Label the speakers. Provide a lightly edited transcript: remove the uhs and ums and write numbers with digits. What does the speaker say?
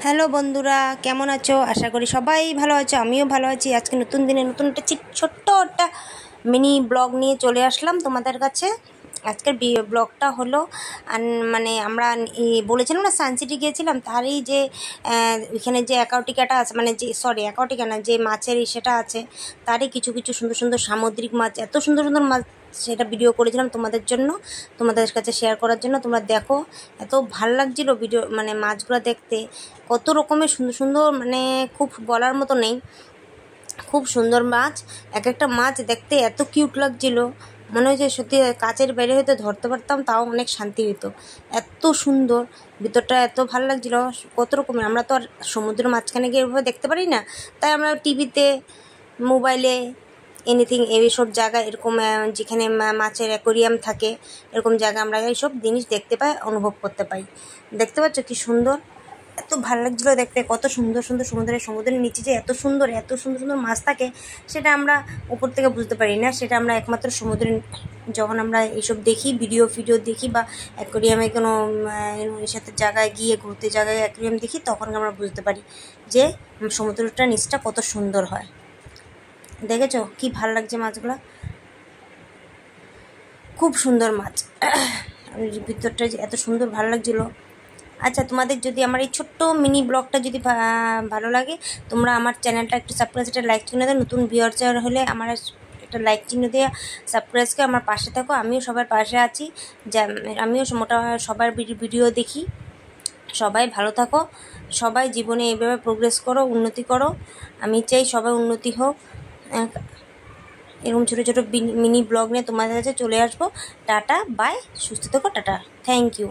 Speaker 1: Hello বন্ধুরা, কেমন আছো? আশা করি সবাই ভালো আছো, আমিও ভালো আছি। আজকে নতুন দিনে নতুন একটা ছোট্ট একটা মিনি ব্লগ নিয়ে চলে আসলাম তোমাদের কাছে। আজকের ব্লগটা হলো মানে আমরা বলেছিলাম না সানসিটি গিয়েছিলাম, তারই যে এখানে যে অ্যাকাউন্টিকাটা আছে, মানে যে অ্যাকাউন্টিকা না, যে মাছের সেটা আছে, তারই কিছু কিছু সুন্দর সুন্দর সামুদ্রিক মাছ, এত সুন্দর সুন্দর মাছ, সেটা ভিডিও করেছিলাম তোমাদের জন্য, তোমাদের কাছে শেয়ার করার জন্য। তোমরা দেখো, এত ভাল লাগছিলো ভিডিও, মানে মাছগুলো দেখতে, কত রকমের সুন্দর সুন্দর, মানে খুব বলার মতো নেই, খুব সুন্দর মাছ। এক একটা মাছ দেখতে এত কিউট লাগছিল, মনে হয়েছে সত্যি কাচের বাইরে হয়তো ধরতে পারতাম, তাও অনেক শান্তি হতো। এত সুন্দর ভিতরটা, এত ভালো লাগছিল। কত রকমের, আমরা তো আর সমুদ্রের মাঝখানে গিয়ে এভাবে দেখতে পারি না, তাই আমরা টিভিতে, মোবাইলে, এনিথিং এইসব জায়গায়, এরকম যেখানে মাছের অ্যাকোরিয়াম থাকে, এরকম জায়গায় আমরা এইসব জিনিস দেখতে পাই, অনুভব করতে পাই। দেখতে পাচ্ছ কি সুন্দর, এত ভালো লাগছিলো দেখতে, কত সুন্দর সুন্দর সমুদ্রের নিচে যে এত সুন্দর সুন্দর মাছ থাকে, সেটা আমরা উপর থেকে বুঝতে পারি না। সেটা আমরা একমাত্র সমুদ্রে যখন আমরা এইসব দেখি, ভিডিও দেখি, বা অ্যাকোরিয়ামে কোনো এর সাথে জায়গায় গিয়ে ঘুরতে জায়গায় অ্যাকোরিয়াম দেখি, তখন আমরা বুঝতে পারি যে সমুদ্রটা নিচটা কত সুন্দর হয়। দেখেছো কি ভাল লাগছে মাছগুলো, খুব সুন্দর মাছ। ভিতরটা এত সুন্দর ভালো লাগছিলো। আচ্ছা, তোমাদের যদি আমার এই ছোট্ট মিনি ব্লগটা যদি ভালো লাগে, তোমরা আমার চ্যানেলটা একটু সাবস্ক্রাইব, একটা লাইক চিহ্ন দেয়, নতুন ভিউয়ার হলে আমার একটা লাইক চিহ্ন দিয়ে সাবস্ক্রাইবকে আমার পাশে থাকো। আমিও সবার পাশে আছি, যা আমিও সবার ভিডিও দেখি। সবাই ভালো থাকো, সবাই জীবনে এইভাবে প্রোগ্রেস করো, উন্নতি করো। আমি চাই সবাই উন্নতি হোক। এরকম ছোটো ছোটো মিনি ব্লগ নিয়ে তোমাদের কাছে চলে আসবো। টাটা, বাই, সুস্থ থাকো, টাটা, থ্যাংক ইউ।